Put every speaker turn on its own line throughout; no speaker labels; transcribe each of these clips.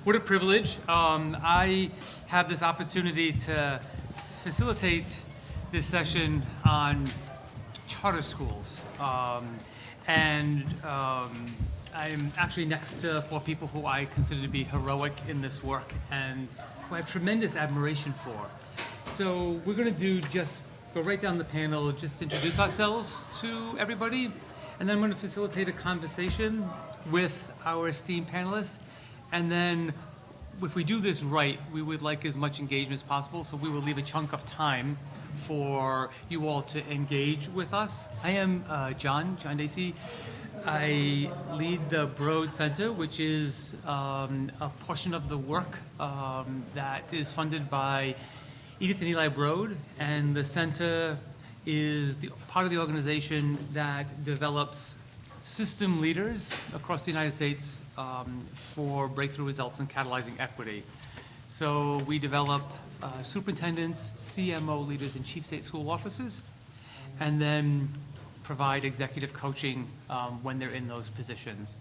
What a privilege. I have this opportunity to facilitate this session on charter schools. I'm actually next to four people who I consider to be heroic in this work and who I have tremendous admiration for. So we're going to go right down the panel, just introduce ourselves to everybody, and then I'm going to facilitate a conversation with our esteemed panelists. And then if we do this right, we would like as much engagement as possible, so we will leave a chunk of time for you all to engage with us. I am John Deasy. I lead the Broad Center, which is a portion of the work that is funded by Edith and Eli Broad, and the center is part of the organization that develops system leaders across the United States for breakthrough results in catalyzing equity. So we develop superintendents, CMO leaders, and chief state school officers, and then provide executive coaching when they're in those positions.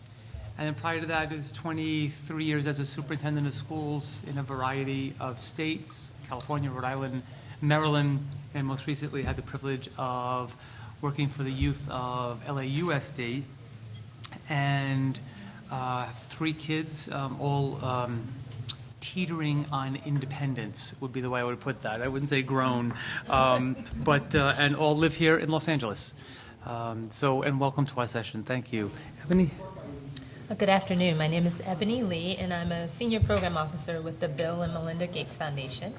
And then prior to that is 23 years as a superintendent of schools in a variety of states, California, Rhode Island, Maryland, and most recently had the privilege of working for the youth of LAUSD, and 3 kids, all teetering on independence would be the way I would put that. I wouldn't say grown, and all live here in Los Angeles. And welcome to our session. Thank you. Ebony?
Good afternoon. My name is Ebony Lee, and I'm a senior program officer with the Bill and Melinda Gates Foundation.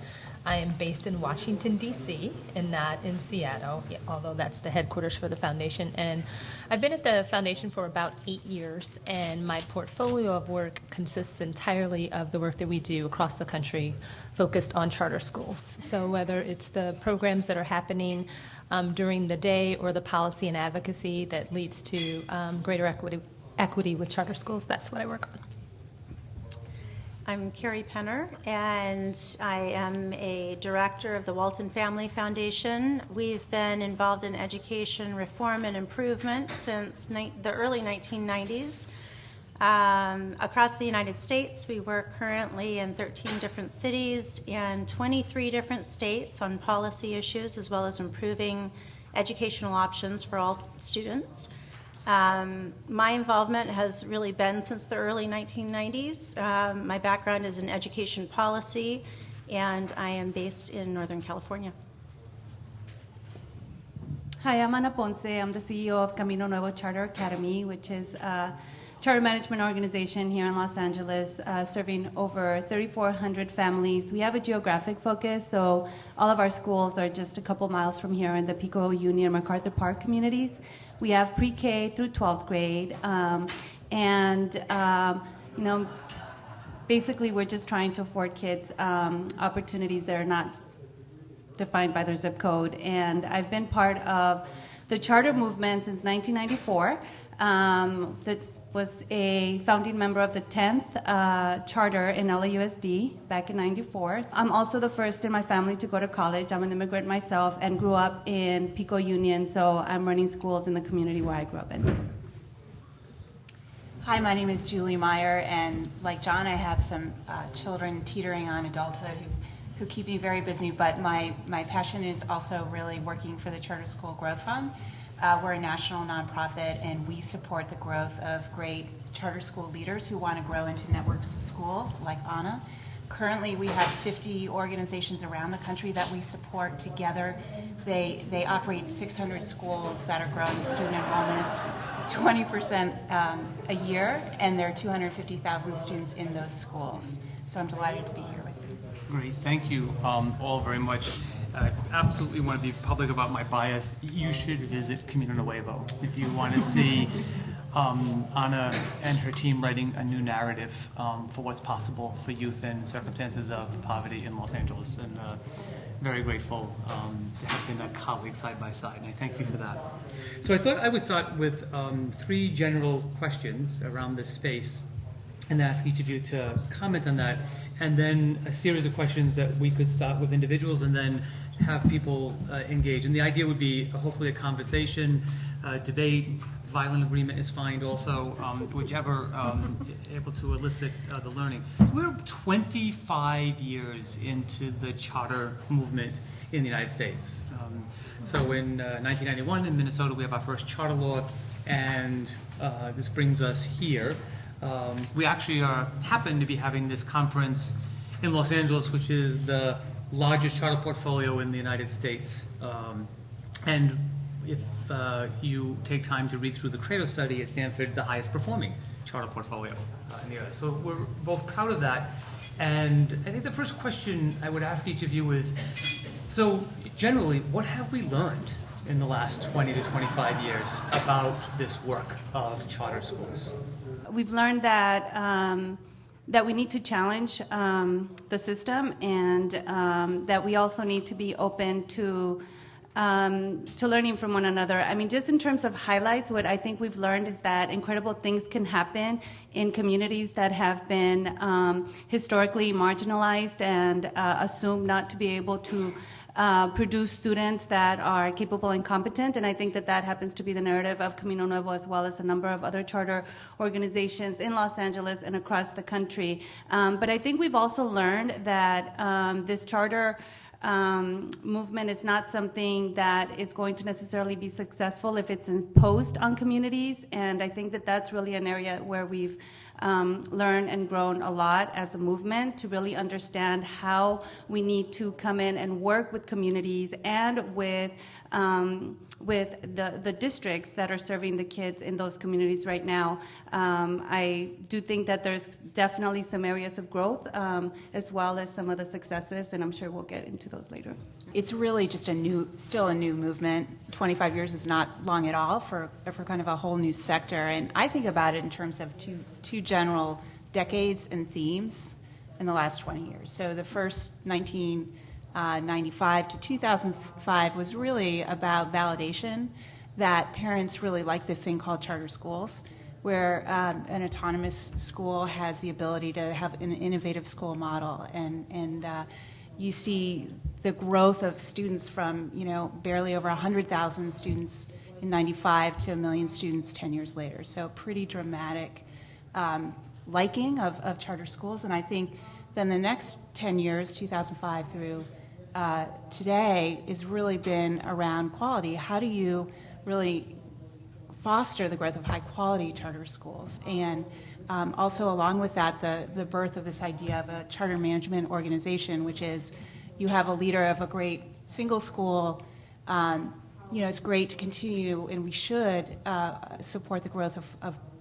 I am based in Washington, D.C., and not in Seattle, although that's the headquarters for the foundation. And I've been at the foundation for about 8 years, and my portfolio of work consists entirely of the work that we do across the country focused on charter schools. So whether it's the programs that are happening during the day or the policy and advocacy that leads to greater equity with charter schools, that's what I work on.
I'm Carrie Penner, and I am a director of the Walton Family Foundation. We've been involved in education reform and improvement since the early 1990s. Across the United States, we work currently in 13 different cities and 23 different states on policy issues, as well as improving educational options for all students. My involvement has really been since the early 1990s. My background is in education policy, and I am based in Northern California.
Hi, I'm Ponce. I'm the CEO of Camino Nuevo Charter Academy, which is a charter management organization here in Los Angeles, serving over 3,400 families. We have a geographic focus, so all of our schools are just a couple miles from here in the Pico Union, MacArthur Park communities. We have pre-K through 12th grade, basically we're just trying to afford kids opportunities that are not defined by their zip code. And I've been part of the charter movement since 1994. That was a founding member of the 10th charter in LAUSD back in 94. I'm also the first in my family to go to college. I'm an immigrant myself and grew up in Pico Union, so I'm running schools in the community where I grew up in.
Hi, my name is Julie Maier, and like John, I have some children teetering on adulthood who keep me very busy, but my passion is also really working for the Charter School Growth Fund. We're a national nonprofit, and we support the growth of great charter school leaders who want to grow into networks of schools like Anna. Currently, we have 50 organizations around the country that we support together. They operate 600 schools that are growing student enrollment 20% a year, and there are 250,000 students in those schools. So I'm delighted to be here with you.
Great, thank you all very much. I absolutely want to be public about my bias. You should visit Camino Nuevo if you want to see Anna and her team writing a new narrative for what's possible for youth in circumstances of poverty in Los Angeles. And very grateful to have been a colleague side by side, and I thank you for that. So I thought I would start with 3 general questions around this space and ask each of you to comment on that, and then a series of questions that we could start with individuals and then have people engage. And the idea would be hopefully a conversation, debate, violent agreement is fine also, whichever able to elicit the learning. We're 25 years into the charter movement in the United States. So in 1991 in Minnesota, we have our first charter law, and this brings us here. We actually happen to be having this conference in Los Angeles, which is the largest charter portfolio in the United States. And if you take time to read through the Credo study at Stanford, the highest performing charter portfolio in the US. So we're both proud of that. And I think the first question I would ask each of you is, so generally, what have we learned in the last 20 to 25 years about this work of charter schools?
We've learned that we need to challenge the system, and that we also need to be open to learning from one another. I mean, just in terms of highlights, what I think we've learned is that incredible things can happen in communities that have been historically marginalized and assumed not to be able to produce students that are capable and competent, and I think that happens to be the narrative of Camino Nuevo, as well as a number of other charter organizations in Los Angeles and across the country. But I think we've also learned that this charter movement is not something that is going to necessarily be successful if it's imposed on communities, and I think that that's really an area where we've learned and grown a lot as a movement to really understand how we need to come in and work with communities and with the districts that are serving the kids in those communities right now. I do think that there's definitely some areas of growth, as well as some of the successes, and I'm sure we'll get into those later.
It's really just still a new movement. 25 years is not long at all for kind of a whole new sector. And I think about it in terms of two general decades and themes in the last 20 years. So the first 1995 to 2005 was really about validation, that parents really like this thing called charter schools, where an autonomous school has the ability to have an innovative school model, and you see the growth of students from barely over 100,000 students in 95 to 1 million students 10 years later. So pretty dramatic liking of charter schools, and I think then the next 10 years, 2005 through today, has really been around quality. How do you really foster the growth of high-quality charter schools? And also along with that, the birth of this idea of a charter management organization, which is you have a leader of a great single school. It's great to continue, and we should support the growth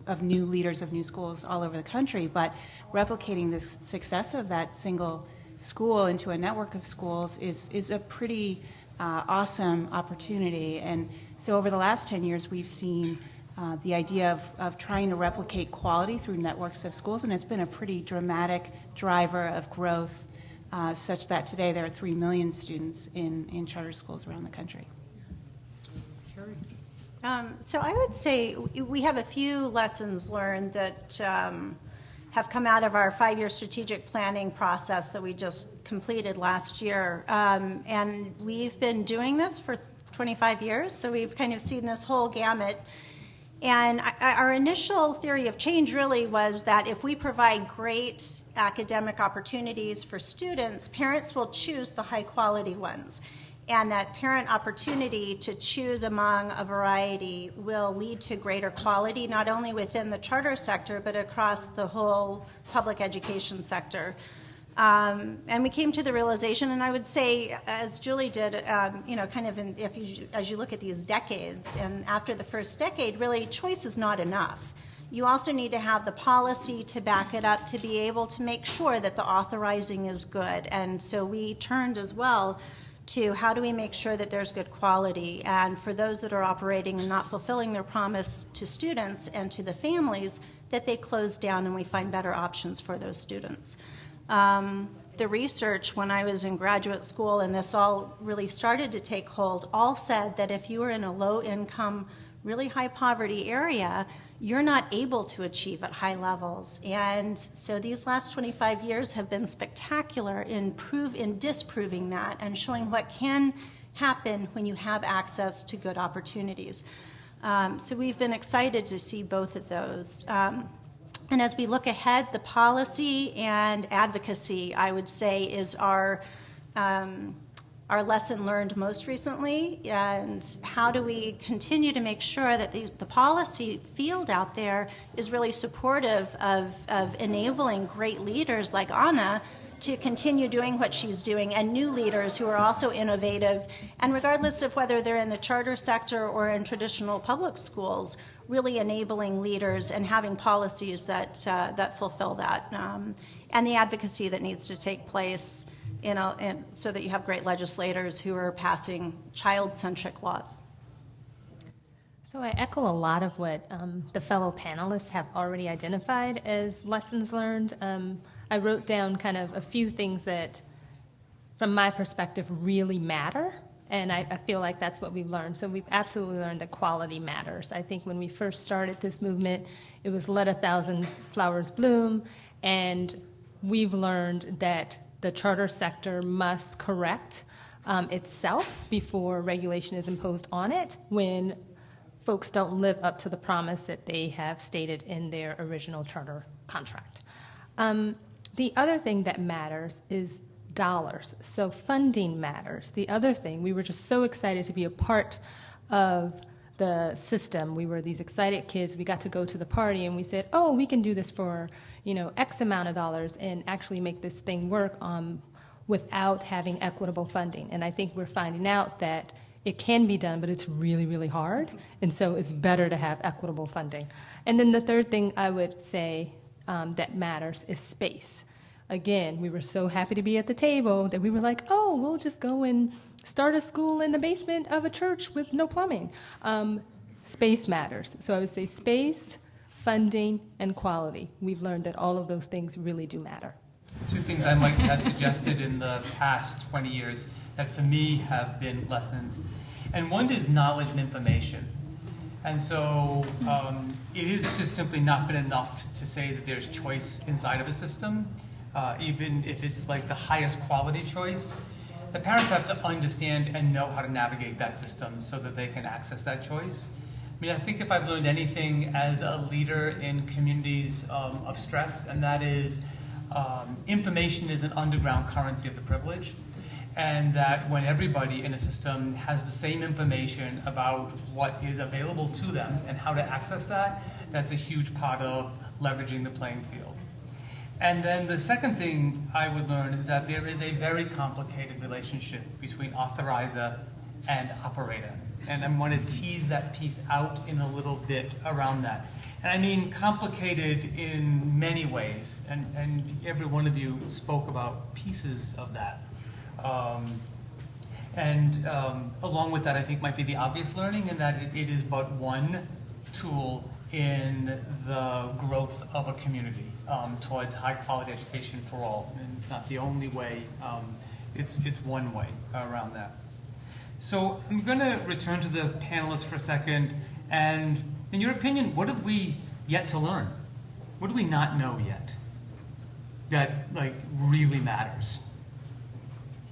of new leaders of new schools all over the country, but replicating the success of that single school into a network of schools is a pretty awesome opportunity. And so over the last 10 years, we've seen the idea of trying to replicate quality through networks of schools, and it's been a pretty dramatic driver of growth, such that today there are 3 million students in charter schools around the country.
Carrie?
So I would say we have a few lessons learned that have come out of our 5-year strategic planning process that we just completed last year. And we've been doing this for 25 years, so we've kind of seen this whole gamut. And our initial theory of change really was that if we provide great academic opportunities for students, parents will choose the high-quality ones. And that parent opportunity to choose among a variety will lead to greater quality, not only within the charter sector, but across the whole public education sector. And we came to the realization, and I would say, as Julie did, kind of as you look at these decades, and after the first decade, really choice is not enough. You also need to have the policy to back it up to be able to make sure that the authorizing is good. And so we turned as well to how do we make sure that there's good quality, and for those that are operating and not fulfilling their promise to students and to the families, that they close down and we find better options for those students. The research when I was in graduate school, and this all really started to take hold, all said that if you were in a low-income, really high-poverty area, you're not able to achieve at high levels. And so these last 25 years have been spectacular in disproving that and showing what can happen when you have access to good opportunities. So we've been excited to see both of those. And as we look ahead, the policy and advocacy, I would say, is our lesson learned most recently. And how do we continue to make sure that the policy field out there is really supportive of enabling great leaders like Anna to continue doing what she's doing, and new leaders who are also innovative, and regardless of whether they're in the charter sector or in traditional public schools, really enabling leaders and having policies that fulfill that, and the advocacy that needs to take place, and so that you have great legislators who are passing child-centric laws.
So I echo a lot of what the fellow panelists have already identified as lessons learned. I wrote down kind of a few things that, from my perspective, really matter, and I feel like that's what we've learned. So we've absolutely learned that quality matters. I think when we first started this movement, it was let 1,000 flowers bloom, and we've learned that the charter sector must correct itself before regulation is imposed on it when folks don't live up to the promise that they have stated in their original charter contract. The other thing that matters is dollars. So funding matters. The other thing, we were just so excited to be a part of the system. We were these excited kids. We got to go to the party and we said, oh, we can do this for, X amount of dollars and actually make this thing work without having equitable funding. And I think we're finding out that it can be done, but it's really, really hard. And so it's better to have equitable funding. And then the third thing I would say that matters is space. Again, we were so happy to be at the table that we were like, oh, we'll just go and start a school in the basement of a church with no plumbing. Space matters. So I would say space, funding, and quality. We've learned that all of those things really do matter.
Two things I might have suggested in the past 20 years that for me have been lessons. And one is knowledge and information. And so it is just simply not been enough to say that there's choice inside of a system, even if it's like the highest quality choice. The parents have to understand and know how to navigate that system so that they can access that choice. I mean, I think if I've learned anything as a leader in communities of stress, and that is information is an underground currency of the privilege, and that when everybody in a system has the same information about what is available to them and how to access that, that's a huge part of leveraging the playing field. And then the second thing I would learn is that there is a very complicated relationship between authorizer and operator. And I'm going to tease that piece out in a little bit around that. And I mean complicated in many ways, and every one of you spoke about pieces of that. Along with that, I think might be the obvious learning in that it is but one tool in the growth of a community towards high quality education for all. And it's not the only way, it's one way around that. So I'm going to return to the panelists for a second, and in your opinion, what have we yet to learn? What do we not know yet that really matters?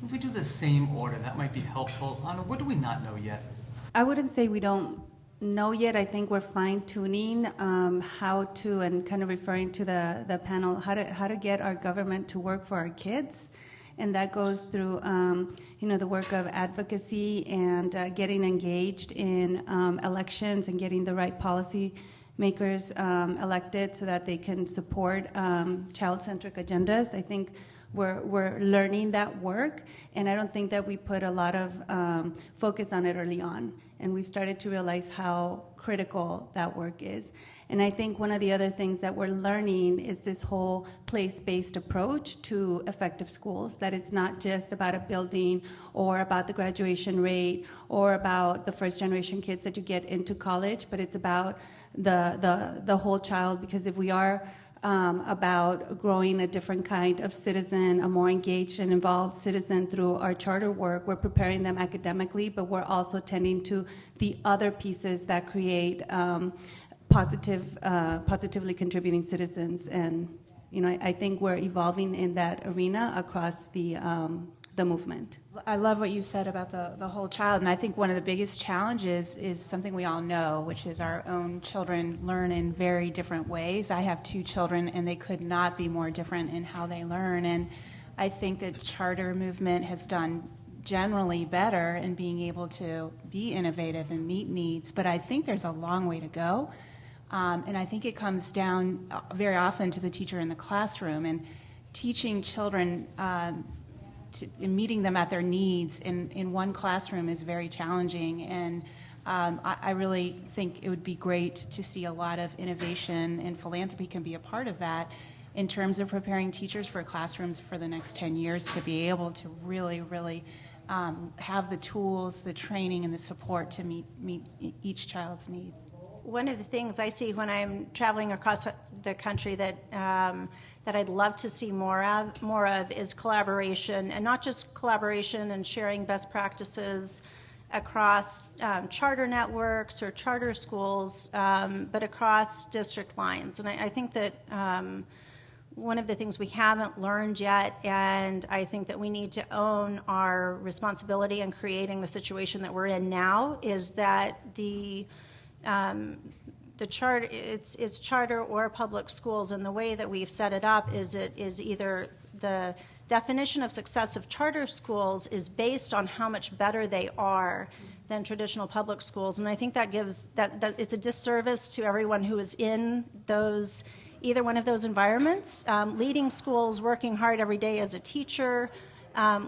If we do the same order, that might be helpful. Anna, what do we not know yet?
I wouldn't say we don't know yet. I think we're fine-tuning how to, and kind of referring to the panel, how to get our government to work for our kids. And that goes through, the work of advocacy and getting engaged in elections and getting the right policy makers elected so that they can support child-centric agendas. I think we're learning that work, and I don't think that we put a lot of focus on it early on. And we've started to realize how critical that work is. And I think one of the other things that we're learning is this whole place-based approach to effective schools, that it's not just about a building or about the graduation rate or about the first generation kids that you get into college, but it's about the whole child, because if we are about growing a different kind of citizen, a more engaged and involved citizen through our charter work, we're preparing them academically, but we're also tending to the other pieces that create positively contributing citizens. And I think we're evolving in that arena across the the movement.
I love what you said about the whole child, and I think one of the biggest challenges is something we all know, which is our own children learn in very different ways. I have 2 children, and they could not be more different in how they learn, and I think that charter movement has done generally better in being able to be innovative and meet needs, but I think there's a long way to go, and I think it comes down very often to the teacher in the classroom, and teaching children and meeting them at their needs in one classroom is very challenging, and I really think it would be great to see a lot of innovation, and philanthropy can be a part of that in terms of preparing teachers for classrooms for the next 10 years to be able to really have the tools, the training, and the support to meet each child's need.
One of the things I see when I'm traveling across the country that I'd love to see more of is collaboration, and not just collaboration and sharing best practices across charter networks or charter schools, but across district lines. And I think that one of the things we haven't learned yet, and I think that we need to own our responsibility in creating the situation that we're in now, is that the charter, it's charter or public schools, and the way that we've set it up is it is either the definition of success of charter schools is based on how much better they are than traditional public schools, and I think that gives that it's a disservice to everyone who is in those either one of those environments, leading schools, working hard every day as a teacher,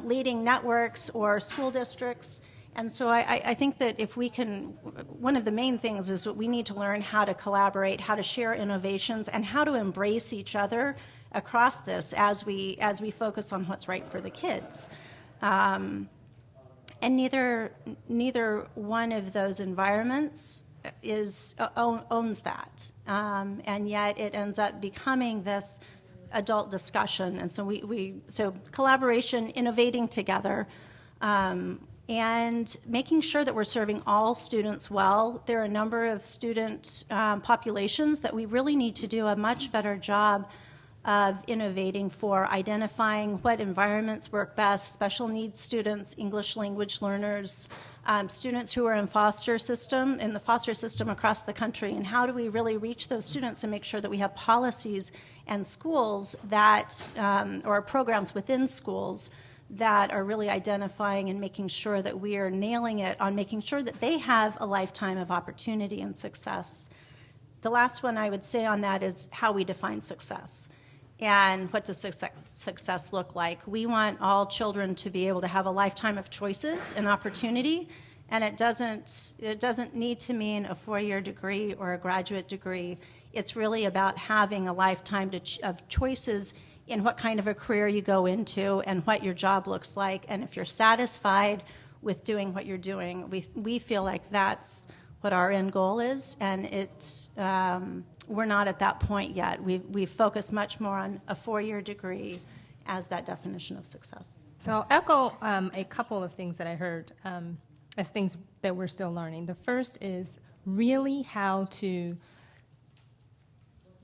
leading networks or school districts. And so I think that if we can, one of the main things is that we need to learn how to collaborate, how to share innovations, and how to embrace each other across this as we focus on what's right for the kids. And neither one of those environments owns that, and yet it ends up becoming this adult discussion. And so so collaboration, innovating together. And making sure that we're serving all students well. There are a number of student populations that we really need to do a much better job of innovating for, identifying what environments work best, special needs students, English language learners, students who are in the foster system across the country, and how do we really reach those students and make sure that we have policies and schools that, or programs within schools that are really identifying and making sure that we are nailing it on making sure that they have a lifetime of opportunity and success. The last one I would say on that is how we define success. And what does success look like? We want all children to be able to have a lifetime of choices and opportunity, and it doesn't need to mean a 4-year degree or a graduate degree. It's really about having a lifetime of choices in what kind of a career you go into and what your job looks like. And if you're satisfied with doing what you're doing, we feel like that's what our end goal is, and we're not at that point yet. We focus much more on a 4-year degree as that definition of success.
So I'll echo a couple of things that I heard as things that we're still learning. The first is really how to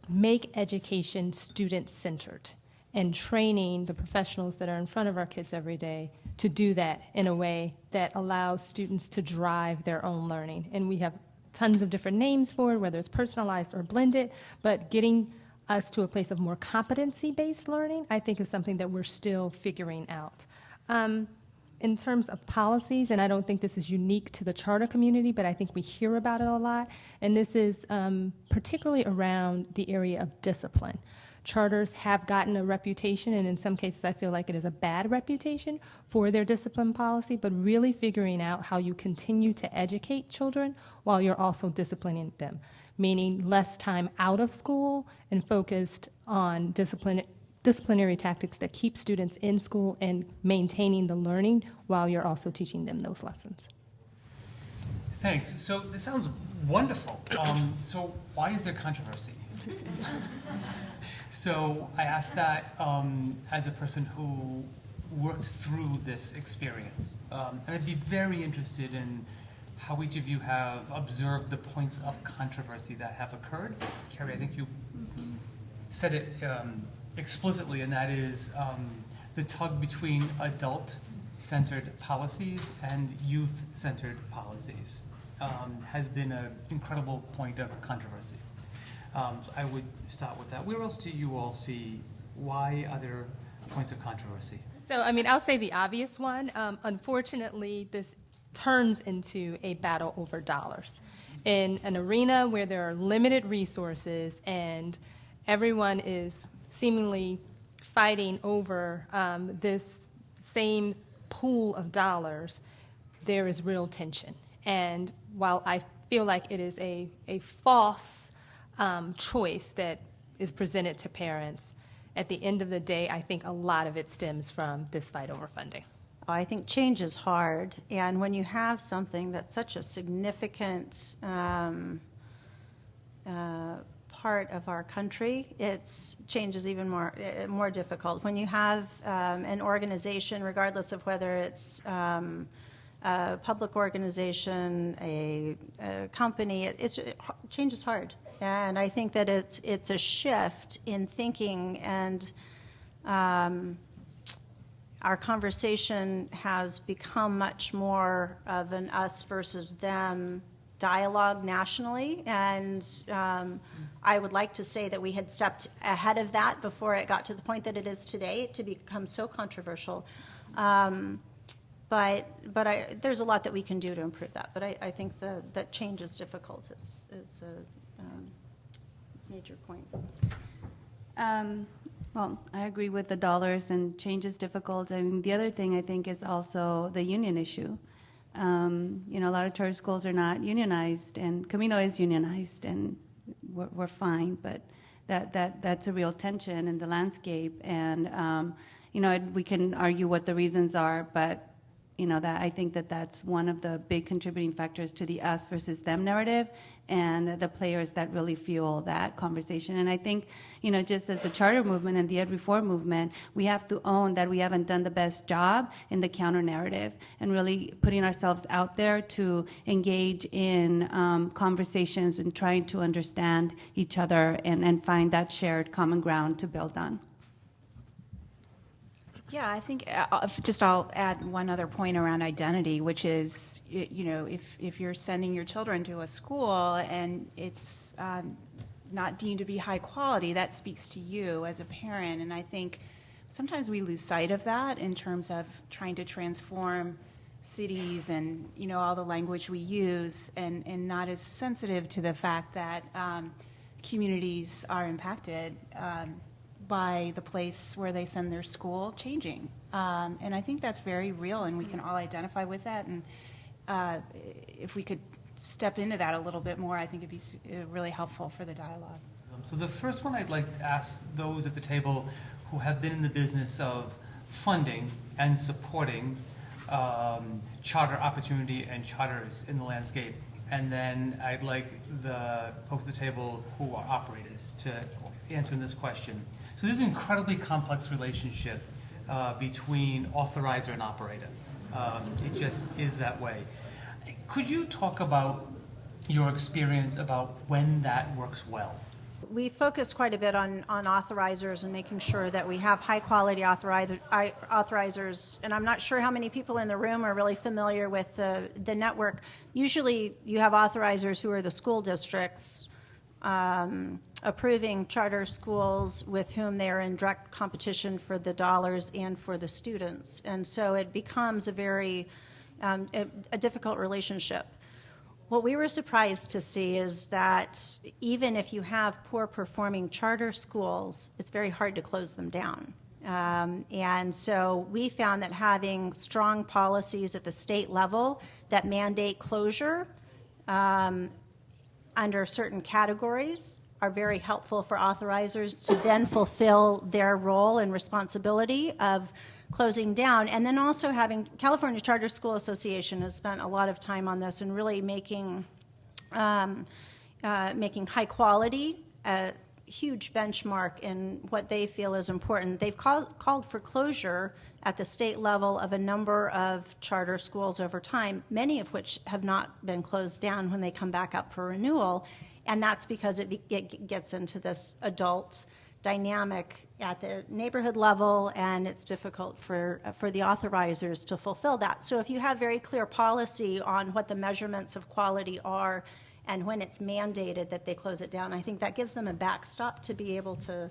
make education student-centered, and training the professionals that are in front of our kids every day to do that in a way that allows students to drive their own learning. And we have tons of different names for it, whether it's personalized or blended, but getting us to a place of more competency-based learning, I think, is something that we're still figuring out. In terms of policies, and I don't think this is unique to the charter community, but I think we hear about it a lot, and this is particularly around the area of discipline. Charters have gotten a reputation, and in some cases I feel like it is a bad reputation for their discipline policy, but really figuring out how you continue to educate children while you're also disciplining them, meaning less time out of school and focused on disciplinary tactics that keep students in school and maintaining the learning while you're also teaching them those lessons.
Thanks. So this sounds wonderful. So why is there controversy? So I asked that as a person who worked through this experience. And I'd be very interested in how each of you have observed the points of controversy that have occurred. Carrie, I think you said it explicitly, and that is the tug between adult family-centered policies and youth-centered policies has been an incredible point of controversy. So I would start with that. Where else do you all see why other points of controversy?
So, I mean, I'll say the obvious one. Unfortunately, this turns into a battle over dollars. In an arena where there are limited resources and everyone is seemingly fighting over this same pool of dollars, there is real tension. And while I feel like it is a false choice that is presented to parents, at the end of the day, I think a lot of it stems from this fight over funding.
I think change is hard, and when you have something that's such a significant part of our country, change is even more difficult. When you have an organization, regardless of whether it's a public organization, a company, change is hard. And I think that it's a shift in thinking, and our conversation has become much more of an us versus them dialogue nationally, and I would like to say that we had stepped ahead of that before it got to the point that it is today to become so controversial. But there's a lot that we can do to improve that. But I think that change is difficult is a major point.
Well, I agree with the dollars, and change is difficult. I mean, the other thing I think is also the union issue. A lot of charter schools are not unionized, and Camino is unionized, and we're fine. But that's a real tension in the landscape, and we can argue what the reasons are, but that I think that's one of the big contributing factors to the us versus them narrative, and the players that really fuel that conversation. And I think, just as the charter movement and the ed reform movement, we have to own that we haven't done the best job in the counter narrative and really putting ourselves out there to engage in conversations and trying to understand each other and find that shared common ground to build on.
Yeah, I think I'll add one other point around identity, which is, if you're sending your children to a school and it's not deemed to be high quality, that speaks to you as a parent. And I think sometimes we lose sight of that in terms of trying to transform cities and, all the language we use, and not as sensitive to the fact that communities are impacted by the place where they send their school changing. And I think that's very real, and we can all identify with that. And if we could step into that a little bit more, I think it'd be really helpful for the dialogue.
So the first one I'd like to ask those at the table who have been in the business of funding and supporting charter opportunity and charters in the landscape. And then I'd like the folks at the table who are operators to answer this question. So this is an incredibly complex relationship between authorizer and operator. It just is that way. Could you talk about your experience about when that works well?
We focus quite a bit on authorizers and making sure that we have high-quality authorizers. And I'm not sure how many people in the room are really familiar with the network. Usually you have authorizers who are the school districts approving charter schools with whom they are in direct competition for the dollars and for the students. And so it becomes a very a difficult relationship. What we were surprised to see is that even if you have poor performing charter schools, it's very hard to close them down. And so we found that having strong policies at the state level that mandate closure under certain categories are very helpful for authorizers to then fulfill their role and responsibility of closing down. And then also having California Charter School Association has spent a lot of time on this and really making high quality a huge benchmark in what they feel is important. They've called for closure at the state level of a number of charter schools over time, many of which have not been closed down when they come back up for renewal. And that's because it gets into this adult dynamic at the neighborhood level, and it's difficult for the authorizers to fulfill that. So if you have very clear policy on what the measurements of quality are and when it's mandated that they close it down, I think that gives them a backstop to be able to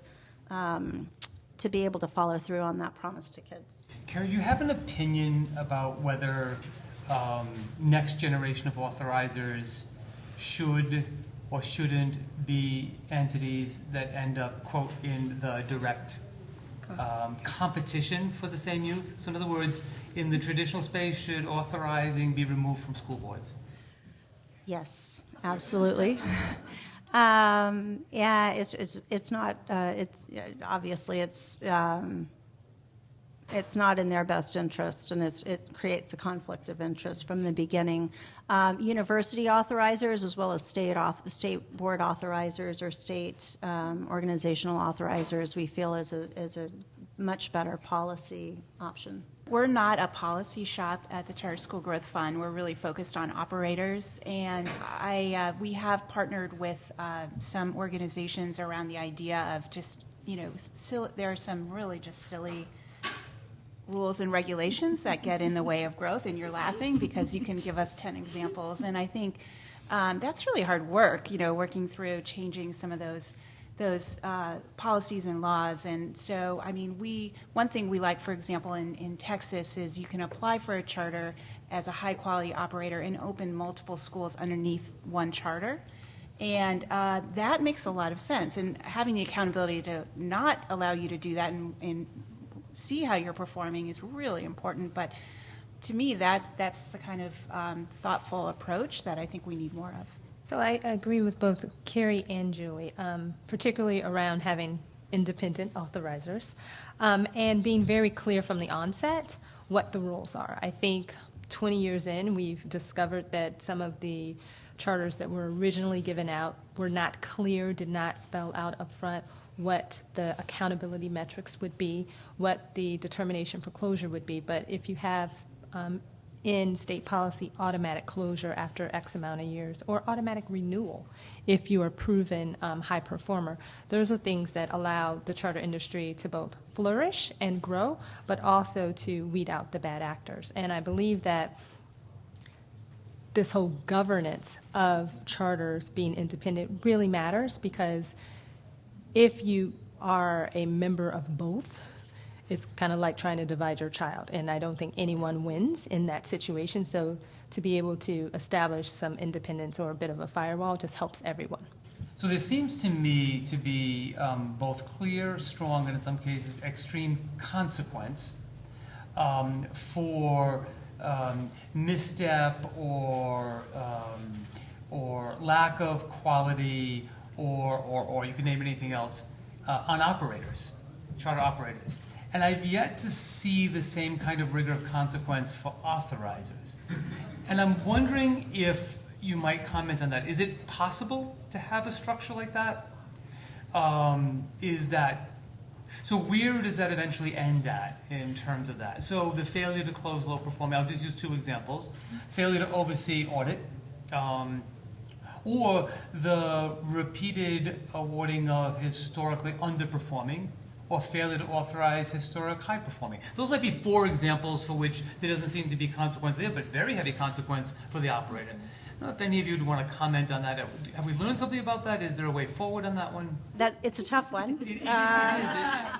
follow through on that promise to kids.
Carrie, do you have an opinion about whether next generation of authorizers should or shouldn't be entities that end up, quote, in the direct competition for the same youth? So in other words, in the traditional space, should authorizing be removed from school boards?
Yes, absolutely. Yeah, it's not. It's obviously it's not in their best interest, and it creates a conflict of interest from the beginning. University authorizers, as well as state board authorizers or state organizational authorizers, we feel is a much better policy option.
We're not a policy shop at the Charter School Growth Fund. We're really focused on operators, and we have partnered with some organizations around the idea of just, there are some really just silly rules and regulations that get in the way of growth, and you're laughing because you can give us 10 examples, and I think that's really hard work, working through changing some of those policies and laws. And so, I mean, one thing we like, for example, in Texas is you can apply for a charter as a high quality operator and open multiple schools underneath one charter. And that makes a lot of sense. And having the accountability to not allow you to do that and see how you're performing is really important. But to me, that's the kind of thoughtful approach that I think we need more of.
So I agree with both Carrie and Julie, particularly around having independent authorizers and being very clear from the onset what the rules are. I think 20 years in, we've discovered that some of the charters that were originally given out were not clear, did not spell out up front what the accountability metrics would be, what the determination for closure would be. But if you have in state policy automatic closure after X amount of years, or automatic renewal if you are proven high performer, those are things that allow the charter industry to both flourish and grow, but also to weed out the bad actors. And I believe that this whole governance of charters being independent really matters, because if you are a member of both, it's kind of like trying to divide your child, and I don't think anyone wins in that situation. So to be able to establish some independence or a bit of a firewall just helps everyone.
So there seems to me to be both clear, strong, and in some cases extreme consequence for misstep or lack of quality or you can name anything else on operators, charter operators. And I've yet to see the same kind of rigor of consequence for authorizers. And I'm wondering if you might comment on that. Is it possible to have a structure like that? So where does that eventually end at in terms of that? So the failure to close low performing, I'll just use two examples. Failure to oversee audit, or the repeated awarding of historically underperforming, or failure to authorize historic high performing. Those might be four examples for which there doesn't seem to be consequence there, but very heavy consequence for the operator. I don't know if any of you would want to comment on that. Have we learned something about that? Is there a way forward on that one?
It's a tough one.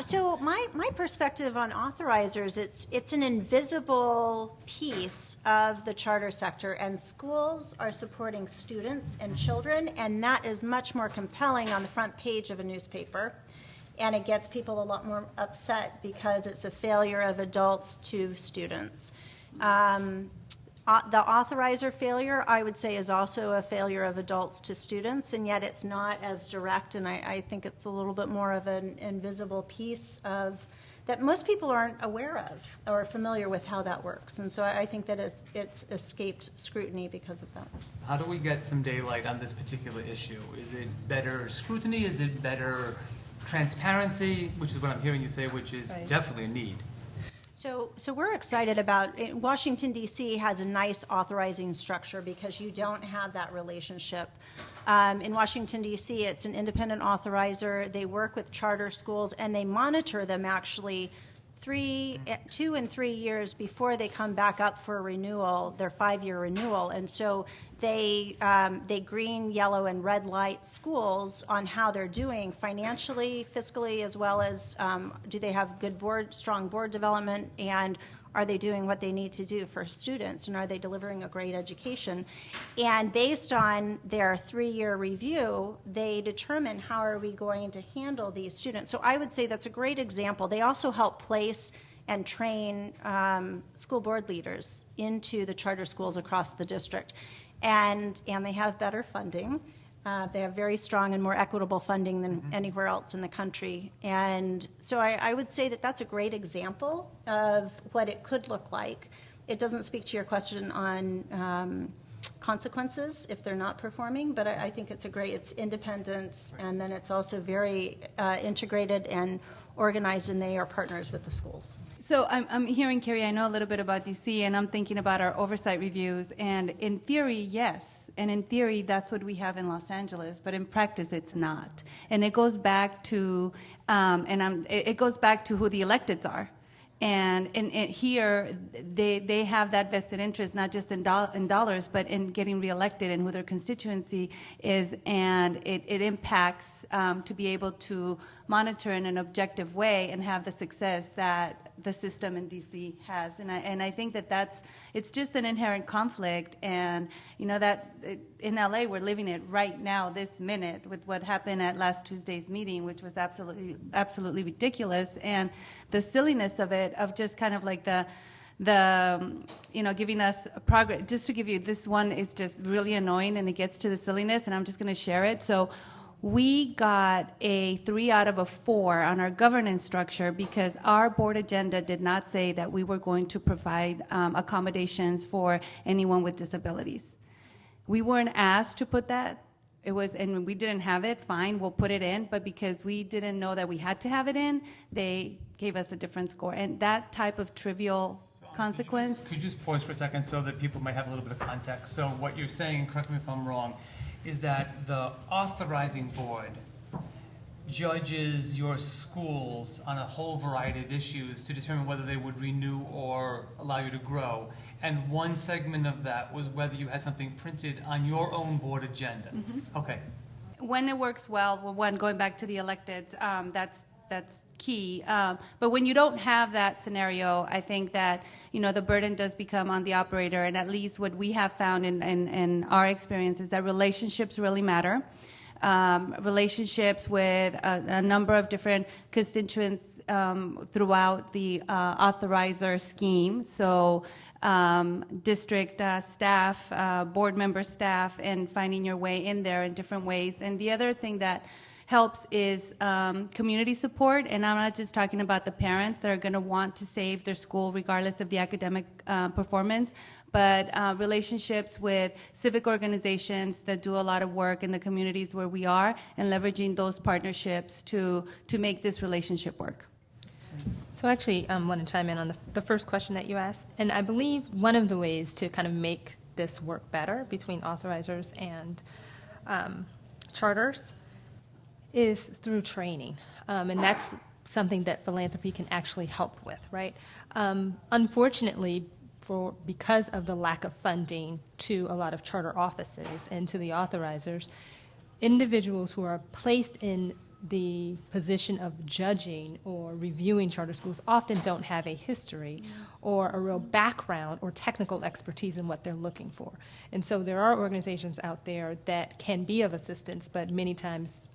So my perspective on authorizers, it's an invisible piece of the charter sector, and schools are supporting students and children, and that is much more compelling on the front page of a newspaper. And it gets people a lot more upset because it's a failure of adults to students. The authorizer failure, I would say, is also a failure of adults to students, and yet it's not as direct, and I think it's a little bit more of an invisible piece of that most people aren't aware of or familiar with how that works. And so I think that it's escaped scrutiny because of that.
How do we get some daylight on this particular issue? Is it better scrutiny? Is it better transparency, which is what I'm hearing you say, which is
Right.
definitely a need?
So we're excited about, Washington DC has a nice authorizing structure because you don't have that relationship. In Washington DC, it's an independent authorizer. They work with charter schools and they monitor them actually 2 and 3 years before they come back up for a renewal, their 5-year renewal. And so they green, yellow, and red light schools on how they're doing financially, fiscally, as well as do they have good strong board development, and are they doing what they need to do for students, and are they delivering a great education? And based on their 3-year review, they determine how are we going to handle these students. So I would say that's a great example. They also help place and train school board leaders into the charter schools across the district. And they have better funding. They have very strong and more equitable funding than anywhere else in the country. And so I would say that that's a great example of what it could look like. It doesn't speak to your question on consequences if they're not performing, but I think it's independent, and then it's also very integrated and organized, and they are partners with the schools.
So I'm hearing, Carrie, I know a little bit about DC, and I'm thinking about our oversight reviews. And in theory, yes. And in theory, that's what we have in Los Angeles. But in practice, it's not. And it goes back to, it goes back to who the electeds are. And here, they have that vested interest, not just in dollars, but in getting reelected and who their constituency is. And it impacts to be able to monitor in an objective way and have the success that the system in DC has. And I think it's just an inherent conflict. And, that in LA, we're living it right now, this minute, with what happened at last Tuesday's meeting, which was absolutely ridiculous. And the silliness of it, of just kind of like the giving us progress. Just to give you, this one is just really annoying, and it gets to the silliness, and I'm just going to share it. So we got a 3 out of 4 on our governance structure because our board agenda did not say that we were going to provide accommodations for anyone with disabilities. We weren't asked to put that. And we didn't have it, fine, we'll put it in, but because we didn't know that we had to have it in, they gave us a different score. And that type of trivial consequence.
Could you just pause for a second so that people might have a little bit of context? So what you're saying, correct me if I'm wrong, is that the authorizing board judges your schools on a whole variety of issues to determine whether they would renew or allow you to grow. And one segment of that was whether you had something printed on your own board agenda. Mm-hmm. Okay.
When it works well, going back to the electeds, that's key. But when you don't have that scenario, I think that the burden does become on the operator. And at least what we have found in our experience is that relationships really matter. Relationships with a number of different constituents throughout the authorizer scheme. So district staff, board member staff, and finding your way in there in different ways. And the other thing that helps is community support, and I'm not just talking about the parents that are going to want to save their school regardless of the academic performance, but relationships with civic organizations that do a lot of work in the communities where we are, and leveraging those partnerships to make this relationship work.
So actually, I want to chime in on the first question that you asked, and I believe one of the ways to kind of make this work better between authorizers and charters is through training, and that's something that philanthropy can actually help with, right? Unfortunately, because of the lack of funding to a lot of charter offices and to the authorizers, individuals who are placed in the position of judging or reviewing charter schools often don't have a history or a real background or technical expertise in what they're looking for. And so there are organizations out there that can be of assistance, but many times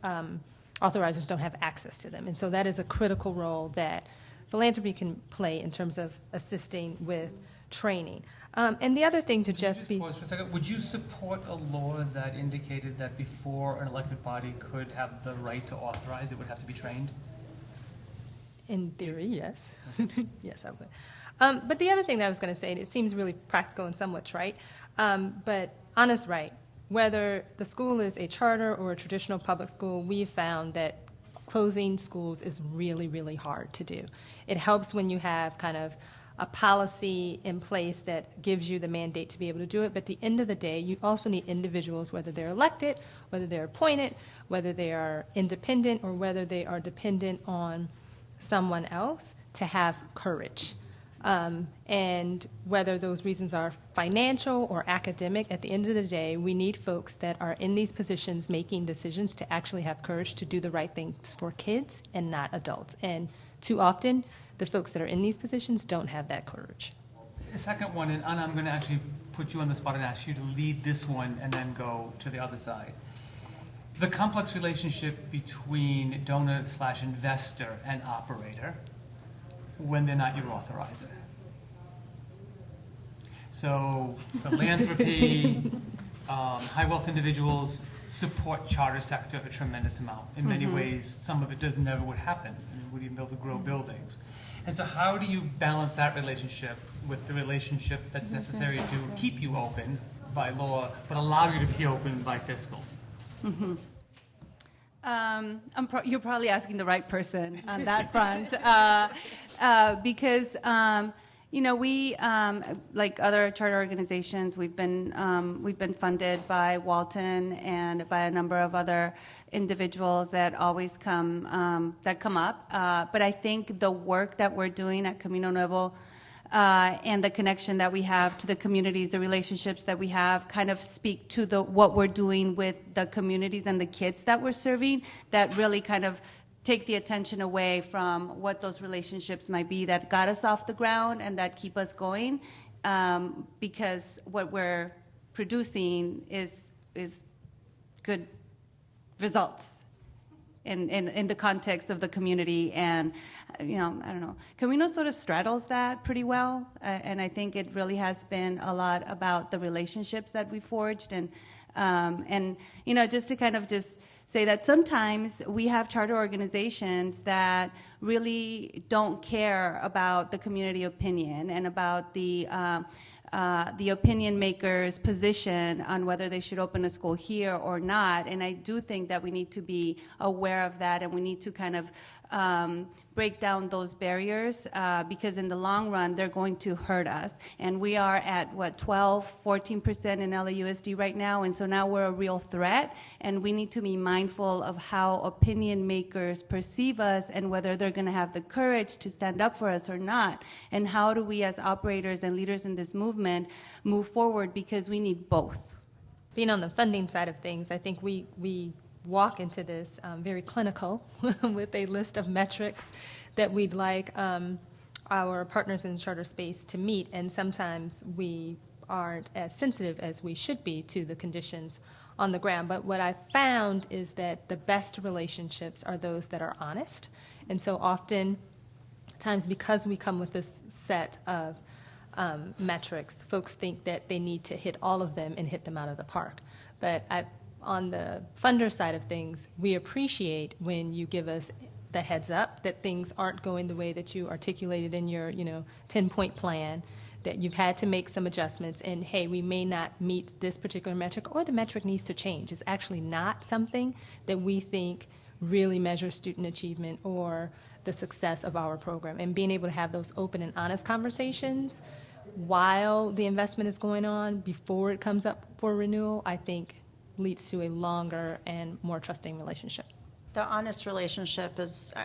authorizers don't have access to them. And so that is a critical role that philanthropy can play in terms of assisting with training. And the other thing to just be...
Pause for a second. Would you support a law that indicated that before an elected body could have the right to authorize, it would have to be trained?
In theory, yes. Yes, I would. But the other thing that I was going to say, and it seems really practical and somewhat trite, but Anna's right. Whether the school is a charter or a traditional public school, we've found that closing schools is really, really hard to do. It helps when you have kind of a policy in place that gives you the mandate to be able to do it. But at the end of the day, you also need individuals, whether they're elected, whether they're appointed, whether they are independent, or whether they are dependent on someone else, to have courage. And whether those reasons are financial or academic, at the end of the day, we need folks that are in these positions making decisions to actually have courage to do the right things for kids and not adults. And too often, the folks that are in these positions don't have that courage.
The second one, and Anna, I'm going to actually put you on the spot and ask you to lead this one and then go to the other side. The complex relationship between donor/investor and operator when they're not your authorizer. So philanthropy, high wealth individuals support charter sector a tremendous amount. In many ways, some of it never would happen, and would even be able to grow buildings. And so how do you balance that relationship with the relationship that's necessary to keep you open by law, but allow you to be open by fiscal?
You're probably asking the right person on that front, because we, like other charter organizations, we've been funded by Walton and by a number of other individuals that always come up. But I think the work that we're doing at Camino Nuevo, and the connection that we have to the communities, the relationships that we have, kind of speak to what we're doing with the communities and the kids that we're serving, that really kind of take the attention away from what those relationships might be that got us off the ground and that keep us going, because what we're producing is good results in the context of the community. And I don't know, Camino sort of straddles that pretty well, and I think it really has been a lot about the relationships that we forged, and just to kind of just say that sometimes we have charter organizations that really don't care about the community opinion and about the opinion maker's position on whether they should open a school here or not. And I do think that we need to be aware of that, and we need to kind of break down those barriers, because in the long run, they're going to hurt us. And we are at, 14% in LAUSD right now, and so now we're a real threat, and we need to be mindful of how opinion makers perceive us and whether they're going to have the courage to stand up for us or not. And how do we as operators and leaders in this movement move forward, because we need both.
Being on the funding side of things, I think we walk into this very clinical with a list of metrics that we'd like our partners in the charter space to meet, and sometimes we aren't as sensitive as we should be to the conditions on the ground. But what I've found is that the best relationships are those that are honest, and so often times, because we come with this set of metrics, folks think that they need to hit all of them and hit them out of the park. But on the funder side of things, we appreciate when you give us the heads up that things aren't going the way that you articulated in your 10-point plan, that you've had to make some adjustments, and hey, we may not meet this particular metric, or the metric needs to change. It's actually not something that we think really measures student achievement or the success of our program. And being able to have those open and honest conversations while the investment is going on, before it comes up for renewal, I think leads to a longer and more trusting relationship.
The honest relationship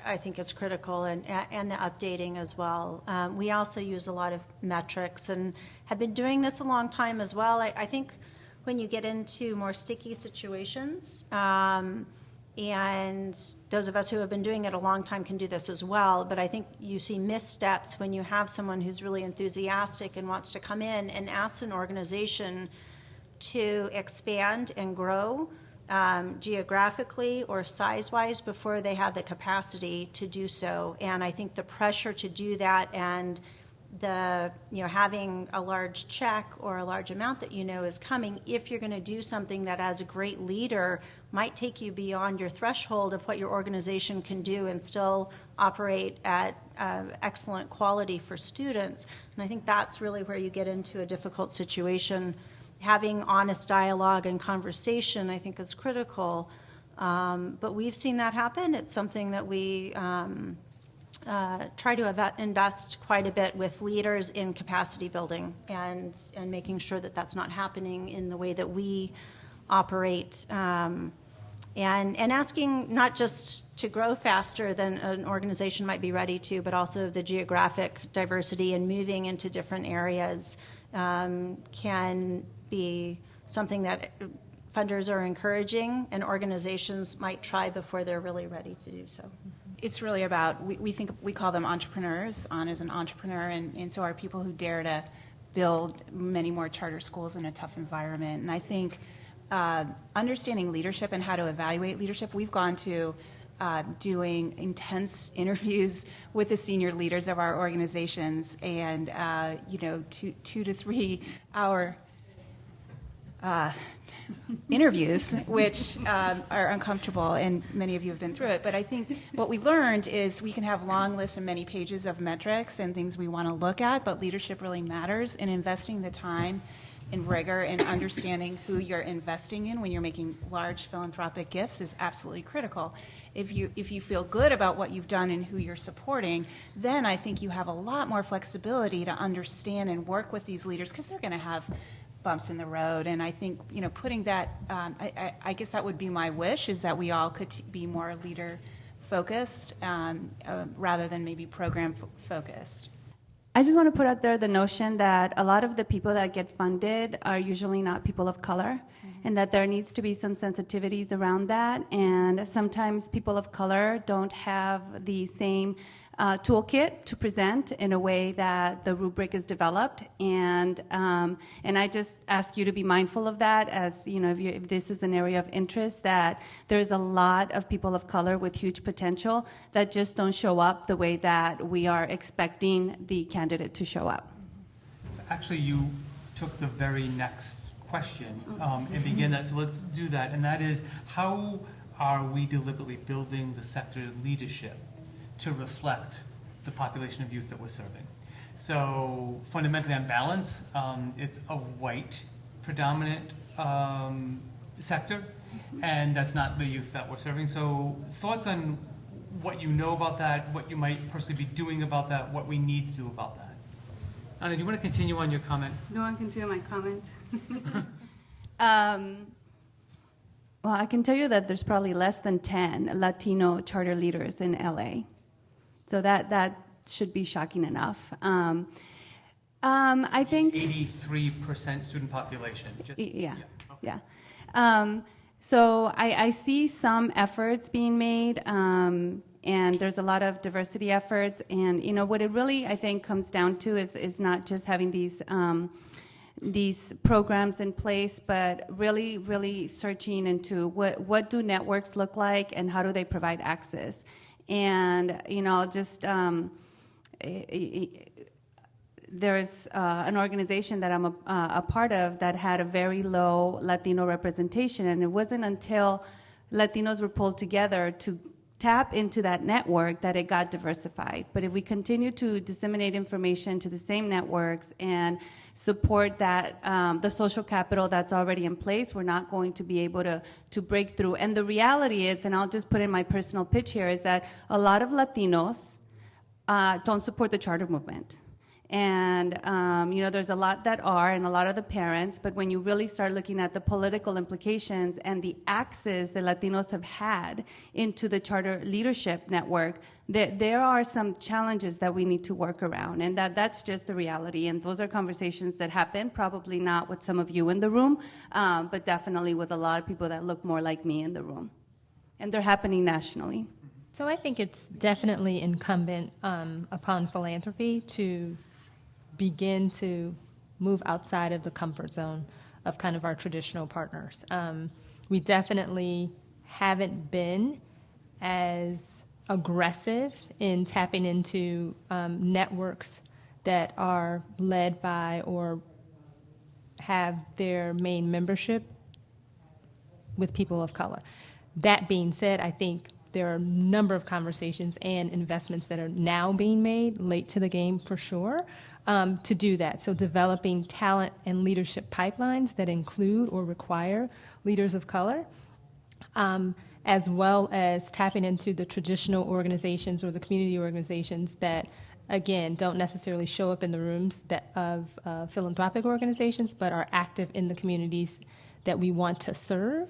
I think is critical, and the updating as well. We also use a lot of metrics and have been doing this a long time as well. I think when you get into more sticky situations, and those of us who have been doing it a long time can do this as well, but I think you see missteps when you have someone who's really enthusiastic and wants to come in and ask an organization to expand and grow geographically or size-wise before they have the capacity to do so. And I think the pressure to do that, and the having a large check or a large amount that is coming, if you're going to do something that as a great leader might take you beyond your threshold of what your organization can do and still operate at excellent quality for students. And I think that's really where you get into a difficult situation. Having honest dialogue and conversation, I think, is critical. But we've seen that happen. It's something that we try to invest quite a bit with leaders in capacity building and making sure that that's not happening in the way that we operate. And asking not just to grow faster than an organization might be ready to, but also the geographic diversity and moving into different areas can be something that funders are encouraging, and organizations might try before they're really ready to do so.
It's really about, we call them entrepreneurs. Anna is an entrepreneur, and so are people who dare to build many more charter schools in a tough environment. And I think understanding leadership and how to evaluate leadership, we've gone to doing intense interviews with the senior leaders of our organizations, and 2 to 3 hour interviews, which are uncomfortable, and many of you have been through it. But I think what we learned is we can have long lists and many pages of metrics and things we want to look at, but leadership really matters, and investing the time and rigor and understanding who you're investing in when you're making large philanthropic gifts is absolutely critical. If you feel good about what you've done and who you're supporting, then I think you have a lot more flexibility to understand and work with these leaders, because they're going to have bumps in the road. And I think, putting that, I guess that would be my wish, is that we all could be more leader focused rather than maybe program focused.
I just want to put out there the notion that a lot of the people that get funded are usually not people of color, and that there needs to be some sensitivities around that. And sometimes people of color don't have the same toolkit to present in a way that the rubric is developed. And I just ask you to be mindful of that, as if this is an area of interest, that there's a lot of people of color with huge potential that just don't show up the way that we are expecting the candidate to show up.
So actually, you took the very next question and began that. So let's do that. And that is, how are we deliberately building the sector's leadership to reflect the population of youth that we're serving? So fundamentally, on balance, it's a white predominant sector, and that's not the youth that we're serving. So thoughts on what you know about that, what you might personally be doing about that, what we need to do about that. Anna, do you want to continue on your comment?
No one can do my comment. Well, I can tell you that there's probably less than 10 Latino charter leaders in LA. So that should be shocking enough. I think
83% student population.
Yeah. So I see some efforts being made, and there's a lot of diversity efforts. And what it really, I think, comes down to is not just having these programs in place, but really, really searching into what do networks look like and how do they provide access. And there's an organization that I'm a part of that had a very low Latino representation, and it wasn't until Latinos were pulled together to tap into that network that it got diversified. But if we continue to disseminate information to the same networks and support that the social capital that's already in place, we're not going to be able to break through. And the reality is, and I'll just put in my personal pitch here, is that a lot of Latinos don't support the charter movement. And, there's a lot that are, and a lot of the parents, but when you really start looking at the political implications and the access that Latinos have had into the charter leadership network, there are some challenges that we need to work around, and that's just the reality. And those are conversations that happen, probably not with some of you in the room, but definitely with a lot of people that look more like me in the room. And they're happening nationally.
So I think it's definitely incumbent upon philanthropy to begin to move outside of the comfort zone of kind of our traditional partners. We definitely haven't been as aggressive in tapping into networks that are led by or have their main membership with people of color. That being said, I think there are a number of conversations and investments that are now being made, late to the game for sure, to do that. So developing talent and leadership pipelines that include or require leaders of color. as well as tapping into the traditional organizations or the community organizations that, again, don't necessarily show up in the rooms of philanthropic organizations, but are active in the communities that we want to serve,